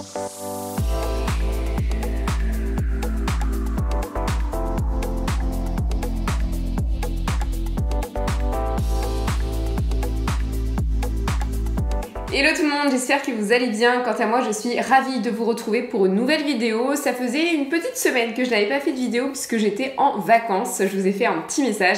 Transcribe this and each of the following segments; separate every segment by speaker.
Speaker 1: Hello tout le monde, j'espère que vous allez bien. Quant à moi, je suis ravie de vous retrouver pour une nouvelle vidéo. Ça faisait une petite semaine que je n'avais pas fait de vidéo puisque j'étais en vacances. Je vous ai fait un petit message.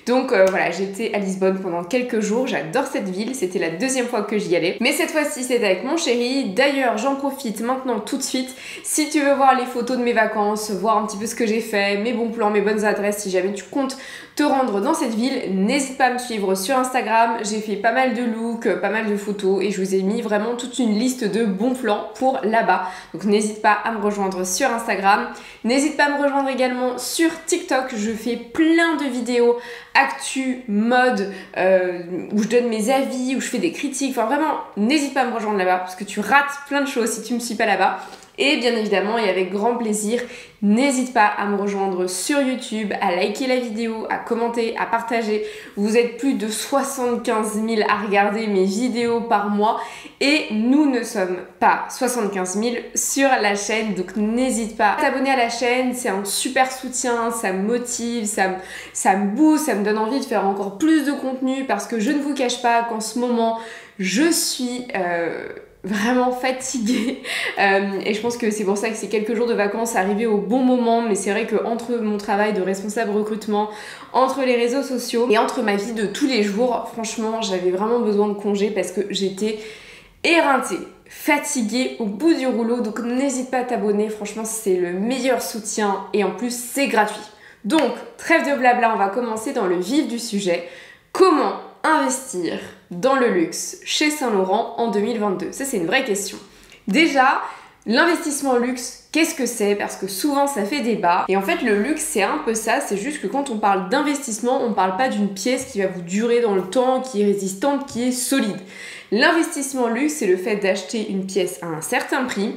Speaker 1: Donc voilà, j'étais à Lisbonne pendant quelques jours, j'adore cette ville, c'était la deuxième fois que j'y allais. Mais cette fois-ci, c'était avec mon chéri. D'ailleurs, j'en profite maintenant tout de suite. Si tu veux voir les photos de mes vacances, voir un petit peu ce que j'ai fait, mes bons plans, mes bonnes adresses, si jamais tu comptes te rendre dans cette ville, n'hésite pas à me suivre sur Instagram. J'ai fait pas mal de looks, pas mal de photos et je vous ai mis vraiment toute une liste de bons plans pour là-bas. Donc n'hésite pas à me rejoindre sur Instagram. N'hésite pas à me rejoindre également sur TikTok. Je fais plein de vidéos actu, mode, où je donne mes avis, où je fais des critiques. Enfin vraiment, n'hésite pas à me rejoindre là-bas parce que tu rates plein de choses si tu me suis pas là-bas. Et bien évidemment, et avec grand plaisir, n'hésite pas à me rejoindre sur YouTube, à liker la vidéo, à commenter, à partager. Vous êtes plus de 75 000 à regarder mes vidéos par mois et nous ne sommes pas 75 000 sur la chaîne. Donc n'hésite pas à t'abonner à la chaîne, c'est un super soutien, ça me motive, ça me booste, ça me donne envie de faire encore plus de contenu parce que je ne vous cache pas qu'en ce moment, je suis... vraiment fatiguée et je pense que c'est pour ça que ces quelques jours de vacances arrivaient au bon moment, mais c'est vrai que entre mon travail de responsable recrutement, entre les réseaux sociaux et entre ma vie de tous les jours, franchement j'avais vraiment besoin de congé parce que j'étais éreintée, fatiguée au bout du rouleau. Donc n'hésite pas à t'abonner, franchement c'est le meilleur soutien et en plus c'est gratuit. Donc trêve de blabla, on va commencer dans le vif du sujet. Comment investir dans le luxe chez Saint Laurent en 2022? Ça, c'est une vraie question. Déjà, l'investissement luxe, qu'est-ce que c'est? Parce que souvent, ça fait débat. Et en fait, le luxe, c'est un peu ça. C'est juste que quand on parle d'investissement, on ne parle pas d'une pièce qui va vous durer dans le temps, qui est résistante, qui est solide. L'investissement luxe, c'est le fait d'acheter une pièce à un certain prix,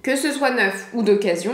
Speaker 1: que ce soit neuf ou d'occasion,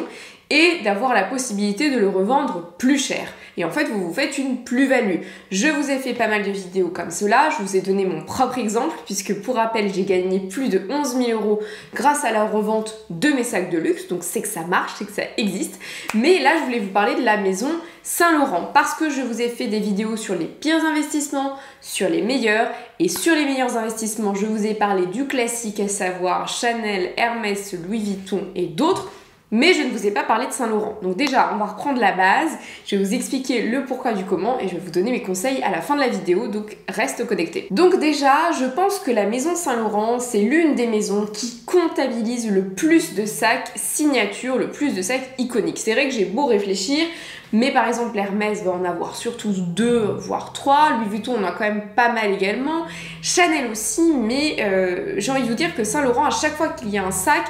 Speaker 1: et d'avoir la possibilité de le revendre plus cher. Et en fait, vous vous faites une plus-value. Je vous ai fait pas mal de vidéos comme cela, je vous ai donné mon propre exemple, puisque pour rappel, j'ai gagné plus de 11 000 € grâce à la revente de mes sacs de luxe, donc c'est que ça marche, c'est que ça existe. Mais là, je voulais vous parler de la maison Saint Laurent, parce que je vous ai fait des vidéos sur les pires investissements, sur les meilleurs, et sur les meilleurs investissements, je vous ai parlé du classique, à savoir Chanel, Hermès, Louis Vuitton et d'autres. Mais je ne vous ai pas parlé de Saint Laurent. Donc déjà, on va reprendre la base, je vais vous expliquer le pourquoi du comment et je vais vous donner mes conseils à la fin de la vidéo, donc reste connecté. Donc déjà, je pense que la maison Saint Laurent, c'est l'une des maisons qui comptabilise le plus de sacs signature, le plus de sacs iconiques. C'est vrai que j'ai beau réfléchir, mais par exemple Hermès va en avoir surtout 2 voire 3, Louis Vuitton on en a quand même pas mal également, Chanel aussi, mais j'ai envie de vous dire que Saint Laurent, à chaque fois qu'il y a un sac,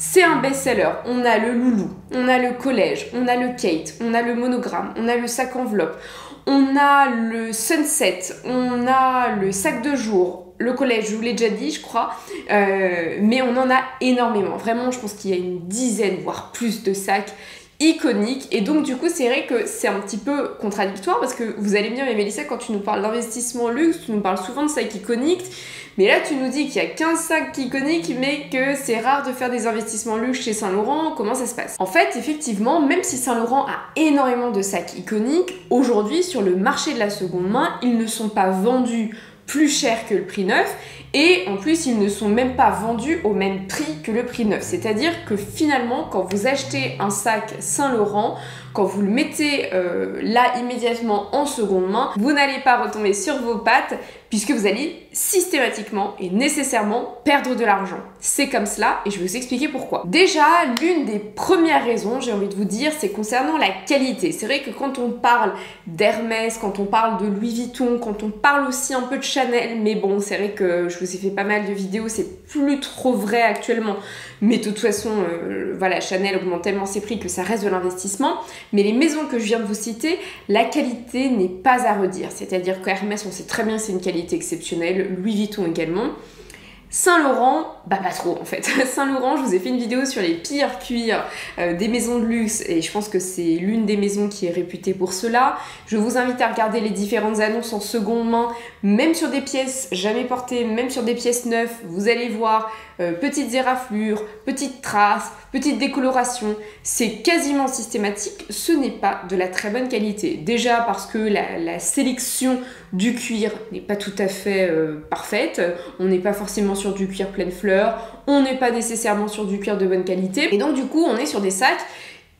Speaker 1: c'est un best-seller. On a le loulou, on a le collège, on a le Kate, on a le monogramme, on a le sac enveloppe, on a le sunset, on a le sac de jour, le collège, je vous l'ai déjà dit, je crois, mais on en a énormément. Vraiment, je pense qu'il y a une dizaine, voire plus de sacs iconique. Et donc du coup c'est vrai que c'est un petit peu contradictoire parce que vous allez me dire mais Mélissa, quand tu nous parles d'investissement luxe, tu nous parles souvent de sacs iconiques, mais là tu nous dis qu'il y a 15 sacs iconiques mais que c'est rare de faire des investissements luxe chez Saint Laurent. Comment ça se passe? En fait effectivement, même si Saint Laurent a énormément de sacs iconiques, aujourd'hui sur le marché de la seconde main, ils ne sont pas vendus plus cher que le prix neuf et en plus ils ne sont même pas vendus au même prix que le prix neuf. C'est-à-dire que finalement quand vous achetez un sac Saint Laurent, quand vous le mettez là immédiatement en seconde main, vous n'allez pas retomber sur vos pattes puisque vous allez systématiquement et nécessairement perdre de l'argent. C'est comme cela et je vais vous expliquer pourquoi. Déjà, l'une des premières raisons, j'ai envie de vous dire, c'est concernant la qualité. C'est vrai que quand on parle d'Hermès, quand on parle de Louis Vuitton, quand on parle aussi un peu de Chanel, mais bon, c'est vrai que je vous ai fait pas mal de vidéos, c'est plus trop vrai actuellement, mais de toute façon, voilà, Chanel augmente tellement ses prix que ça reste de l'investissement. Mais les maisons que je viens de vous citer, la qualité n'est pas à redire. C'est-à-dire qu'Hermès, on sait très bien que c'est une qualité exceptionnelle, Louis Vuitton également. Saint-Laurent, bah pas trop en fait. Saint-Laurent, je vous ai fait une vidéo sur les pires cuirs des maisons de luxe et je pense que c'est l'une des maisons qui est réputée pour cela. Je vous invite à regarder les différentes annonces en seconde main, même sur des pièces jamais portées, même sur des pièces neuves, vous allez voir petites éraflures, petites traces, petites décolorations. C'est quasiment systématique, ce n'est pas de la très bonne qualité. Déjà parce que la sélection du cuir n'est pas tout à fait parfaite, on n'est pas forcément sur du cuir pleine fleur, on n'est pas nécessairement sur du cuir de bonne qualité, et donc du coup on est sur des sacs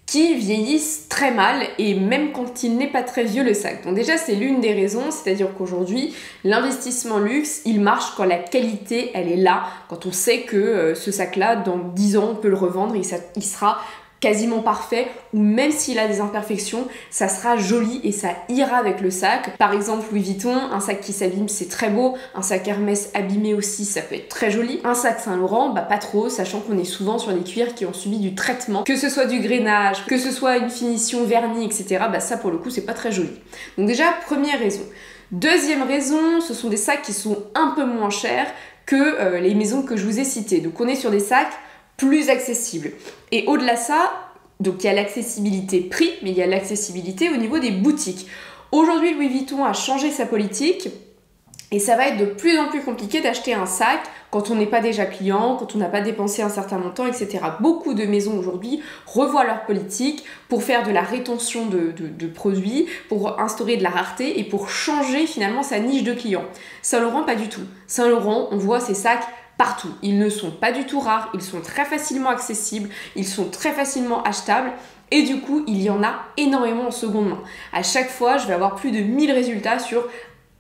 Speaker 1: qui vieillissent très mal, et même quand il n'est pas très vieux le sac. Donc déjà c'est l'une des raisons, c'est-à-dire qu'aujourd'hui l'investissement luxe il marche quand la qualité elle est là, quand on sait que ce sac là dans 10 ans on peut le revendre et il sera quasiment parfait, ou même s'il a des imperfections, ça sera joli et ça ira avec le sac. Par exemple Louis Vuitton, un sac qui s'abîme c'est très beau, un sac Hermès abîmé aussi ça peut être très joli. Un sac Saint-Laurent, bah pas trop, sachant qu'on est souvent sur des cuirs qui ont subi du traitement, que ce soit du grainage, que ce soit une finition vernie, etc. Bah ça pour le coup c'est pas très joli. Donc déjà première raison. Deuxième raison, ce sont des sacs qui sont un peu moins chers que les maisons que je vous ai citées. Donc on est sur des sacs plus accessible. Et au-delà de ça, donc il y a l'accessibilité prix, mais il y a l'accessibilité au niveau des boutiques. Aujourd'hui, Louis Vuitton a changé sa politique et ça va être de plus en plus compliqué d'acheter un sac quand on n'est pas déjà client, quand on n'a pas dépensé un certain montant, etc. Beaucoup de maisons aujourd'hui revoient leur politique pour faire de la rétention de produits, pour instaurer de la rareté et pour changer finalement sa niche de clients. Saint-Laurent, pas du tout. Saint-Laurent, on voit ces sacs partout. Ils ne sont pas du tout rares, ils sont très facilement accessibles, ils sont très facilement achetables et du coup, il y en a énormément en seconde main. À chaque fois, je vais avoir plus de 1000 résultats sur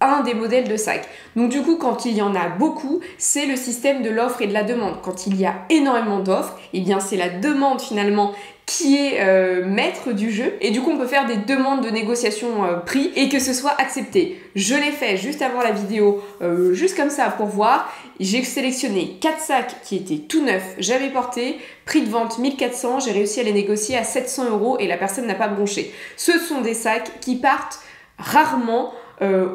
Speaker 1: un des modèles de sac. Donc du coup, quand il y en a beaucoup, c'est le système de l'offre et de la demande. Quand il y a énormément d'offres, eh bien c'est la demande finalement qui est maître du jeu et du coup on peut faire des demandes de négociation prix et que ce soit accepté. Je l'ai fait juste avant la vidéo, juste comme ça pour voir. J'ai sélectionné 4 sacs qui étaient tout neufs, j'avais porté, prix de vente 1400, j'ai réussi à les négocier à 700 € et la personne n'a pas bronché. Ce sont des sacs qui partent rarement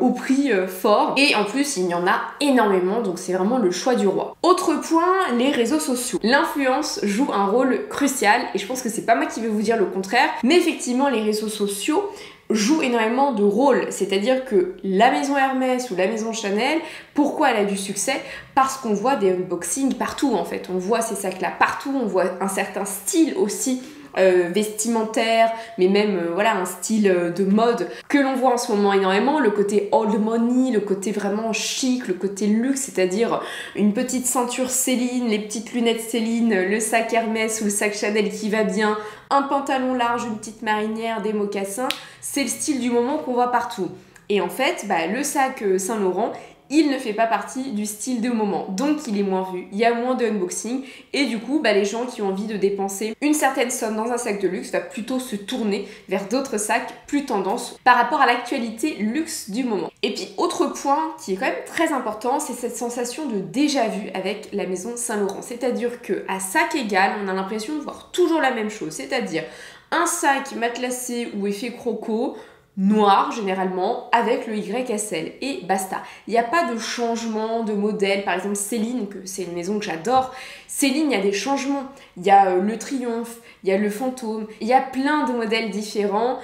Speaker 1: au prix fort et en plus il y en a énormément, donc c'est vraiment le choix du roi. Autre point, les réseaux sociaux. L'influence joue un rôle crucial et je pense que c'est pas moi qui vais vous dire le contraire, mais effectivement les réseaux sociaux jouent énormément de rôle, c'est-à-dire que la maison Hermès ou la maison Chanel, pourquoi elle a du succès? Parce qu'on voit des unboxings partout en fait, on voit ces sacs là partout, on voit un certain style aussi vestimentaire, mais même voilà un style de mode que l'on voit en ce moment énormément, le côté old money, le côté vraiment chic, le côté luxe, c'est-à-dire une petite ceinture Céline, les petites lunettes Céline, le sac Hermès ou le sac Chanel qui va bien, un pantalon large, une petite marinière, des mocassins, c'est le style du moment qu'on voit partout. Et en fait, bah, le sac Saint-Laurent, il ne fait pas partie du style de moment, donc il est moins vu, il y a moins de unboxing et du coup bah, les gens qui ont envie de dépenser une certaine somme dans un sac de luxe va plutôt se tourner vers d'autres sacs plus tendance par rapport à l'actualité luxe du moment. Et puis autre point qui est quand même très important, c'est cette sensation de déjà-vu avec la maison Saint-Laurent, c'est-à-dire qu'à sac égal on a l'impression de voir toujours la même chose, c'est-à-dire un sac matelassé ou effet croco, noir généralement avec le YSL et basta. Il n'y a pas de changement de modèle. Par exemple Céline, que c'est une maison que j'adore, Céline, il y a des changements. Il y a le Triomphe, il y a le Fantôme, il y a plein de modèles différents.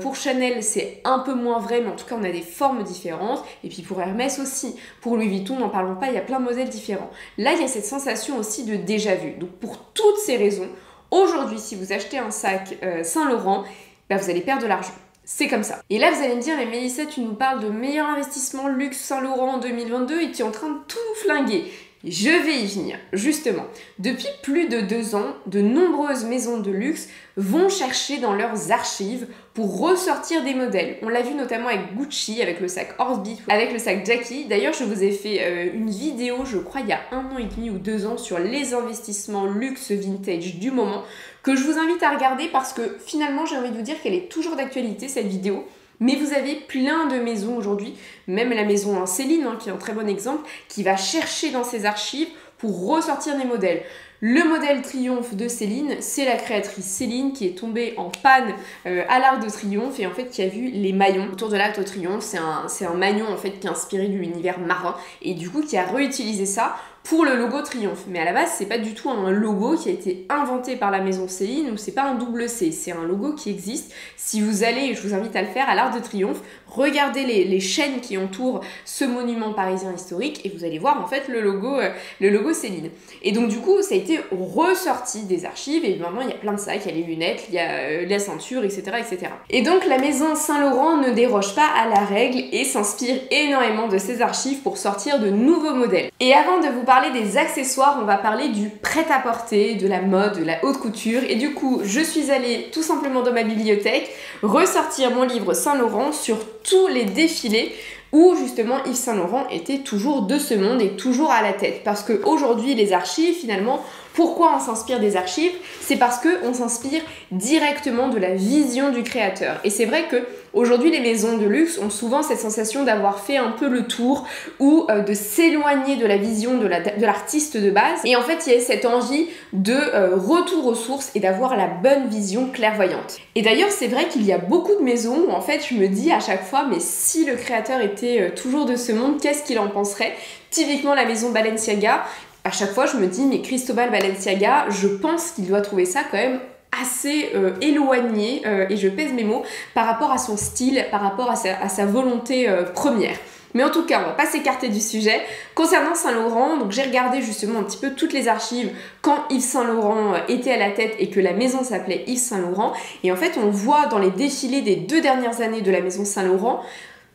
Speaker 1: Pour Chanel c'est un peu moins vrai, mais en tout cas on a des formes différentes. Et puis pour Hermès aussi. Pour Louis Vuitton, n'en parlons pas, il y a plein de modèles différents. Là il y a cette sensation aussi de déjà-vu. Donc pour toutes ces raisons, aujourd'hui si vous achetez un sac Saint-Laurent, bah, vous allez perdre de l'argent. C'est comme ça. Et là, vous allez me dire, mais Mélissa, tu nous parles de meilleur investissement luxe Saint-Laurent en 2022 et tu es en train de tout flinguer. Je vais y venir, justement. Depuis plus de 2 ans, de nombreuses maisons de luxe vont chercher dans leurs archives pour ressortir des modèles. On l'a vu notamment avec Gucci, avec le sac Horsebit, avec le sac Jackie. D'ailleurs, je vous ai fait une vidéo, je crois, il y a 1 an et demi ou 2 ans sur les investissements luxe vintage du moment, que je vous invite à regarder parce que finalement, j'ai envie de vous dire qu'elle est toujours d'actualité, cette vidéo. Mais vous avez plein de maisons aujourd'hui, même la maison Céline, qui est un très bon exemple, qui va chercher dans ses archives pour ressortir des modèles. Le modèle Triomphe de Céline, c'est la créatrice Céline qui est tombée en panne à l'Arc de Triomphe et en fait qui a vu les maillons autour de l'Arc de Triomphe. C'est un maillon en fait qui est inspiré de l'univers marin et du coup qui a réutilisé ça pour le logo Triomphe. Mais à la base, c'est pas du tout un logo qui a été inventé par la maison Céline, ou c'est pas un double C, c'est un logo qui existe. Si vous allez, je vous invite à le faire, à l'Arc de Triomphe, regardez les chaînes qui entourent ce monument parisien historique et vous allez voir en fait le logo Céline. Et donc du coup, ça a été ressorti des archives et maintenant il y a plein de sacs, il y a les lunettes, il y a la ceinture, etc., etc. Et donc la maison Saint-Laurent ne déroge pas à la règle et s'inspire énormément de ces archives pour sortir de nouveaux modèles. Et avant de vous parler des accessoires, on va parler du prêt-à-porter, de la mode, de la haute couture. Et du coup, je suis allée tout simplement dans ma bibliothèque ressortir mon livre Saint-Laurent sur tous les défilés où justement Yves Saint Laurent était toujours de ce monde et toujours à la tête. Parce qu'aujourd'hui, les archives, finalement, pourquoi on s'inspire des archives? C'est parce qu'on s'inspire directement de la vision du créateur. Et c'est vrai que aujourd'hui, les maisons de luxe ont souvent cette sensation d'avoir fait un peu le tour ou de s'éloigner de la vision de l'artiste de base. Et en fait, il y a cette envie de retour aux sources et d'avoir la bonne vision clairvoyante. Et d'ailleurs, c'est vrai qu'il y a beaucoup de maisons où en fait, je me dis à chaque fois, mais si le créateur était toujours de ce monde, qu'est-ce qu'il en penserait? Typiquement la maison Balenciaga. À chaque fois, je me dis, mais Cristobal Balenciaga, je pense qu'il doit trouver ça quand même assez éloigné, et je pèse mes mots, par rapport à son style, par rapport à sa volonté première. Mais en tout cas, on va pas s'écarter du sujet. Concernant Saint Laurent, donc j'ai regardé justement un petit peu toutes les archives quand Yves Saint Laurent était à la tête et que la maison s'appelait Yves Saint Laurent. Et en fait, on voit dans les défilés des 2 dernières années de la maison Saint Laurent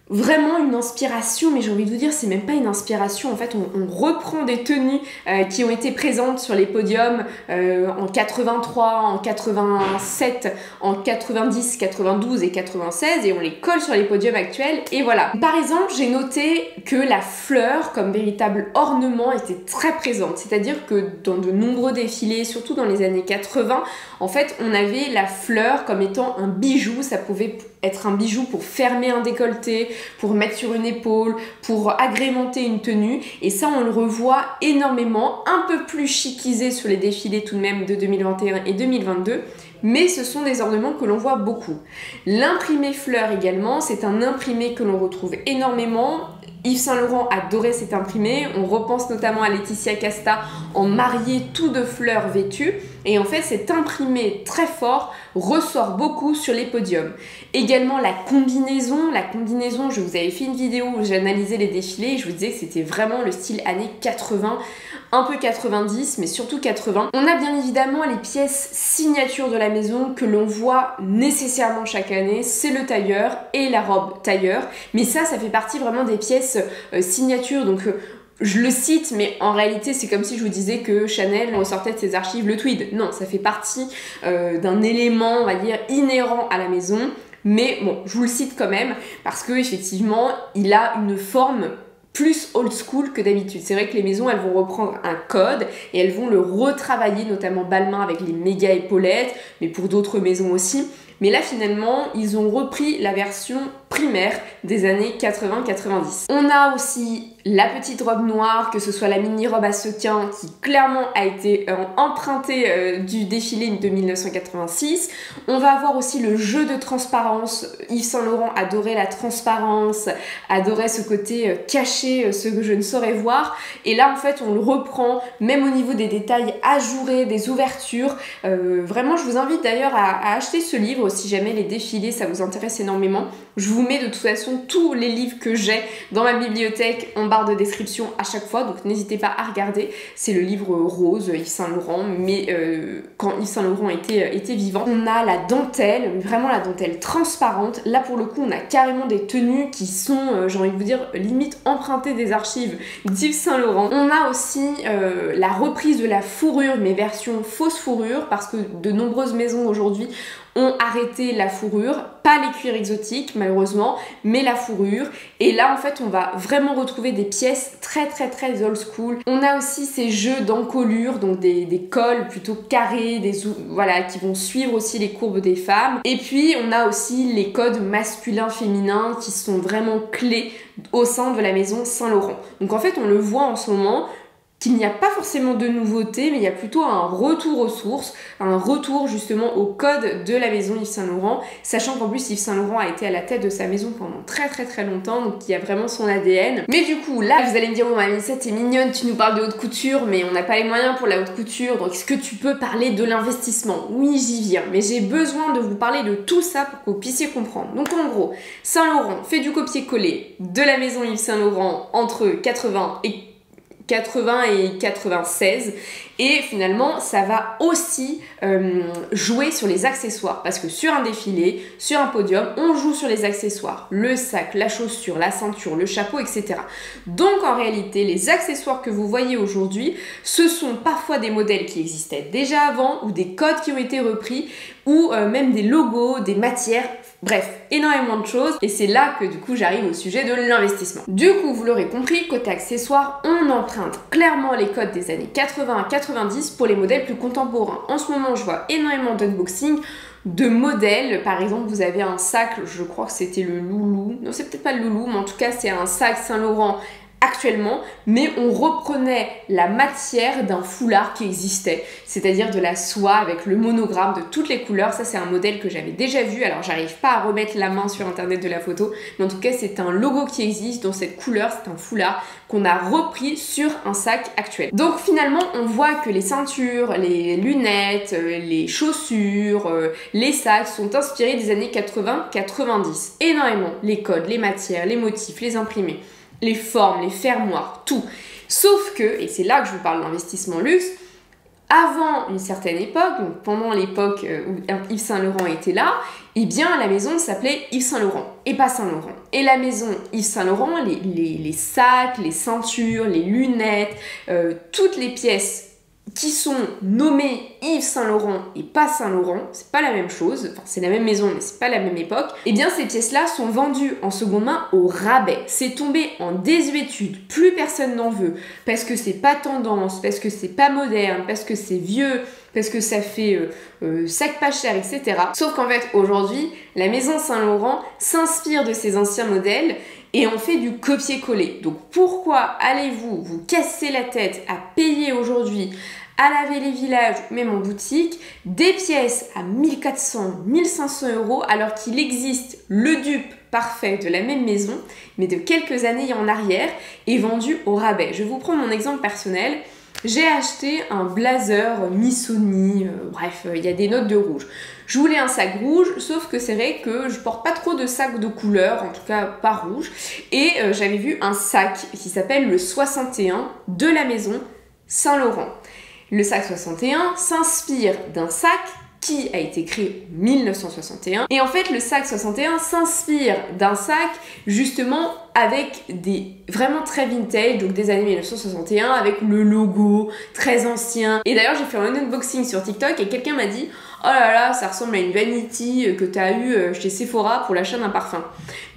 Speaker 1: vraiment une inspiration, mais j'ai envie de vous dire, c'est même pas une inspiration. En fait, on reprend des tenues qui ont été présentes sur les podiums en 83, en 87, en 90, 92 et 96 et on les colle sur les podiums actuels et voilà. Par exemple, j'ai noté que la fleur comme véritable ornement était très présente, c'est-à-dire que dans de nombreux défilés, surtout dans les années 80, en fait, on avait la fleur comme étant un bijou. Ça pouvait être un bijou pour fermer un décolleté, pour mettre sur une épaule, pour agrémenter une tenue. Et ça, on le revoit énormément, un peu plus chicisé sur les défilés tout de même de 2021 et 2022. Mais ce sont des ornements que l'on voit beaucoup. L'imprimé fleur également, c'est un imprimé que l'on retrouve énormément. Yves Saint Laurent adorait cet imprimé, on repense notamment à Laetitia Casta en mariée tout de fleurs vêtues et en fait cet imprimé très fort ressort beaucoup sur les podiums. Également la combinaison, je vous avais fait une vidéo où j'analysais les défilés et je vous disais que c'était vraiment le style années 80, un peu 90 mais surtout 80. On a bien évidemment les pièces signatures de la maison que l'on voit nécessairement chaque année, c'est le tailleur et la robe tailleur, mais ça fait partie vraiment des pièces signature, donc je le cite, mais en réalité c'est comme si je vous disais que Chanel ressortait de ses archives le tweed. Non, ça fait partie d'un élément, on va dire, inhérent à la maison, mais bon, je vous le cite quand même, parce que effectivement, il a une forme plus old school que d'habitude. C'est vrai que les maisons, elles vont reprendre un code et elles vont le retravailler, notamment Balmain avec les méga épaulettes, mais pour d'autres maisons aussi. Mais là, finalement, ils ont repris la version primaire des années 80-90. On a aussi la petite robe noire, que ce soit la mini-robe à sequins, qui clairement a été empruntée du défilé de 1986. On va avoir aussi le jeu de transparence. Yves Saint Laurent adorait la transparence, adorait ce côté caché, ce que je ne saurais voir. Et là, en fait, on le reprend, même au niveau des détails ajourés, des ouvertures. Vraiment, je vous invite d'ailleurs à acheter ce livre, si jamais les défilés, ça vous intéresse énormément. Je vous mets de toute façon tous les livres que j'ai dans ma bibliothèque en barre de description à chaque fois, donc n'hésitez pas à regarder. C'est le livre rose Yves Saint Laurent, mais quand Yves Saint Laurent était vivant. On a la dentelle, vraiment la dentelle transparente. Là pour le coup, on a carrément des tenues qui sont, j'ai envie de vous dire, limite empruntées des archives d'Yves Saint Laurent. On a aussi la reprise de la fourrure, mais version fausse fourrure, parce que de nombreuses maisons aujourd'hui ont arrêté la fourrure, pas les cuirs exotiques malheureusement, mais la fourrure. Et là en fait on va vraiment retrouver des pièces très old school. On a aussi ces jeux d'encolure, donc des cols plutôt carrés, voilà, qui vont suivre aussi les courbes des femmes. Et puis on a aussi les codes masculins-féminins qui sont vraiment clés au sein de la maison Saint Laurent. Donc en fait on le voit en ce moment, qu'il n'y a pas forcément de nouveauté, mais il y a plutôt un retour aux sources, un retour justement au code de la maison Yves Saint Laurent, sachant qu'en plus Yves Saint Laurent a été à la tête de sa maison pendant très longtemps, donc il y a vraiment son ADN. Mais du coup, là, vous allez me dire, oh Mélissa, t'es mignonne, tu nous parles de haute couture, mais on n'a pas les moyens pour la haute couture, donc est-ce que tu peux parler de l'investissement? Oui, j'y viens, mais j'ai besoin de vous parler de tout ça pour que vous puissiez comprendre. Donc en gros, Saint Laurent fait du copier-coller de la maison Yves Saint Laurent entre 80 et 96, et finalement ça va aussi jouer sur les accessoires, parce que sur un défilé, sur un podium, on joue sur les accessoires, le sac, la chaussure, la ceinture, le chapeau, etc. Donc en réalité, les accessoires que vous voyez aujourd'hui, ce sont parfois des modèles qui existaient déjà avant, ou des codes qui ont été repris, ou même des logos, des matières. Bref, énormément de choses, et c'est là que du coup j'arrive au sujet de l'investissement. Du coup, vous l'aurez compris, côté accessoires, on emprunte clairement les codes des années 80 à 90 pour les modèles plus contemporains. En ce moment, je vois énormément d'unboxing de modèles. Par exemple, vous avez un sac, je crois que c'était le Loulou, non c'est peut-être pas le Loulou, mais en tout cas c'est un sac Saint Laurent actuellement, mais on reprenait la matière d'un foulard qui existait, c'est-à-dire de la soie avec le monogramme de toutes les couleurs. Ça, c'est un modèle que j'avais déjà vu, alors j'arrive pas à remettre la main sur internet de la photo, mais en tout cas c'est un logo qui existe dans cette couleur, c'est un foulard qu'on a repris sur un sac actuel. Donc finalement, on voit que les ceintures, les lunettes, les chaussures, les sacs sont inspirés des années 80-90, énormément, les codes, les matières, les motifs, les imprimés, les formes, les fermoirs, tout. Sauf que, et c'est là que je vous parle d'investissement luxe, avant une certaine époque, donc pendant l'époque où Yves Saint Laurent était là, eh bien la maison s'appelait Yves Saint Laurent et pas Saint Laurent. Et la maison Yves Saint Laurent, les sacs, les ceintures, les lunettes, toutes les pièces qui sont nommées Yves Saint Laurent et pas Saint Laurent, c'est pas la même chose, enfin c'est la même maison mais c'est pas la même époque, et bien ces pièces-là sont vendues en seconde main au rabais. C'est tombé en désuétude, plus personne n'en veut, parce que c'est pas tendance, parce que c'est pas moderne, parce que c'est vieux, parce que ça fait sac pas cher, etc. Sauf qu'en fait aujourd'hui, la maison Saint Laurent s'inspire de ces anciens modèles et on fait du copier-coller. Donc pourquoi allez-vous vous casser la tête à payer aujourd'hui, à laver les villages, même en boutique, des pièces à 1400, 1500 € alors qu'il existe le dupe parfait de la même maison, mais de quelques années en arrière, et vendu au rabais. Je vous prends mon exemple personnel. J'ai acheté un blazer Missoni, bref, il y a des notes de rouge. Je voulais un sac rouge, sauf que c'est vrai que je porte pas trop de sacs de couleur, en tout cas pas rouge. Et j'avais vu un sac qui s'appelle le 61 de la maison Saint Laurent. Le sac 61 s'inspire d'un sac qui a été créé en 1961. Et en fait, le sac 61 s'inspire d'un sac justement avec des vraiment très vintage, donc des années 1961, avec le logo très ancien. Et d'ailleurs, j'ai fait un unboxing sur TikTok et quelqu'un m'a dit « Oh là là, ça ressemble à une vanity que tu as eu chez Sephora pour l'achat d'un parfum. »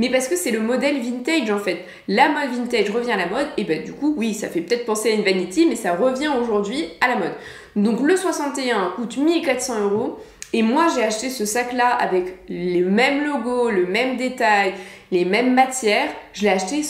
Speaker 1: Mais parce que c'est le modèle vintage en fait. La mode vintage revient à la mode, et ben du coup, oui, ça fait peut-être penser à une vanity, mais ça revient aujourd'hui à la mode. Donc le 61 coûte 1400 €, et moi j'ai acheté ce sac-là avec le même logo, le même détail, les mêmes matières. Je l'ai acheté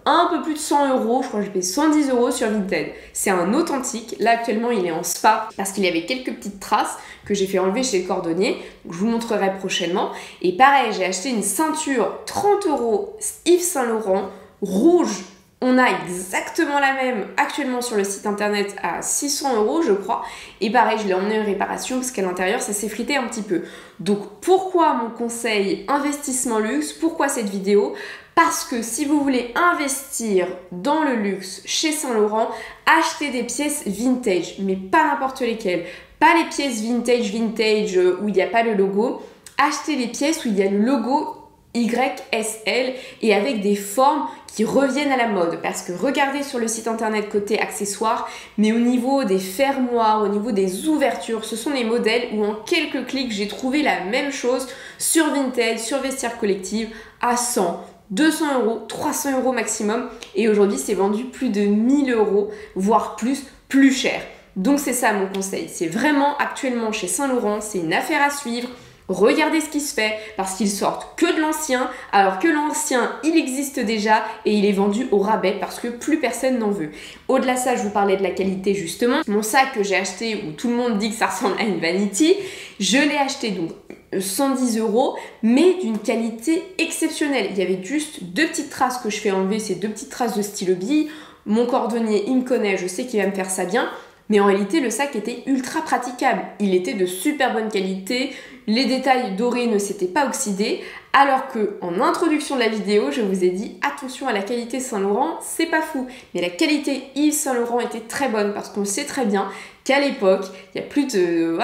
Speaker 1: un peu plus de 100 €, je crois que j'ai payé 110 € sur Vinted. C'est un authentique. Là actuellement il est en spa parce qu'il y avait quelques petites traces que j'ai fait enlever chez le cordonnier. Donc, je vous montrerai prochainement. Et pareil, j'ai acheté une ceinture 30 € Yves Saint Laurent rouge. On a exactement la même actuellement sur le site internet à 600 € je crois. Et pareil, je l'ai emmené en réparation parce qu'à l'intérieur ça s'est frité un petit peu. Donc pourquoi mon conseil investissement luxe? Pourquoi cette vidéo? Parce que si vous voulez investir dans le luxe chez Saint Laurent, achetez des pièces vintage, mais pas n'importe lesquelles. Pas les pièces vintage où il n'y a pas le logo. Achetez les pièces où il y a le logo YSL et avec des formes qui reviennent à la mode, parce que regardez sur le site internet côté accessoires, mais au niveau des fermoirs, au niveau des ouvertures, ce sont les modèles où en quelques clics j'ai trouvé la même chose sur Vinted, sur Vestiaire Collective à 100, 200 €, 300 € maximum, et aujourd'hui c'est vendu plus de 1000 €, voire plus cher. Donc c'est ça mon conseil, c'est vraiment actuellement chez Saint Laurent, c'est une affaire à suivre. Regardez ce qui se fait parce qu'ils sortent que de l'ancien alors que l'ancien il existe déjà et il est vendu au rabais parce que plus personne n'en veut. Au-delà de ça, je vous parlais de la qualité justement. Mon sac que j'ai acheté où tout le monde dit que ça ressemble à une vanity, je l'ai acheté donc 110 €, mais d'une qualité exceptionnelle. Il y avait juste 2 petites traces que je fais enlever, ces 2 petites traces de stylo bille. Mon cordonnier, il me connaît, je sais qu'il va me faire ça bien. Mais en réalité, le sac était ultra praticable. Il était de super bonne qualité, les détails dorés ne s'étaient pas oxydés, alors que en introduction de la vidéo, je vous ai dit attention à la qualité Saint-Laurent, c'est pas fou. Mais la qualité Yves Saint-Laurent était très bonne parce qu'on sait très bien qu'à l'époque, il y a plus de...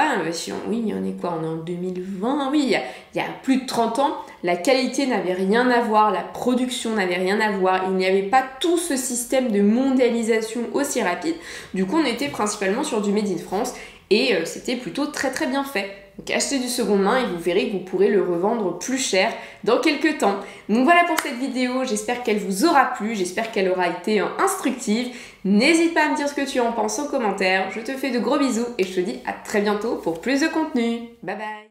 Speaker 1: oui, on est quoi? On est en 2020, oui, il y a plus de 30 ans, la qualité n'avait rien à voir, la production n'avait rien à voir, il n'y avait pas tout ce système de mondialisation aussi rapide. Du coup, on était principalement sur du Made in France et c'était plutôt très très bien fait. Donc achetez du seconde main et vous verrez que vous pourrez le revendre plus cher dans quelques temps. Donc voilà pour cette vidéo, j'espère qu'elle vous aura plu, j'espère qu'elle aura été instructive. N'hésite pas à me dire ce que tu en penses en commentaire. Je te fais de gros bisous et je te dis à très bientôt pour plus de contenu. Bye bye.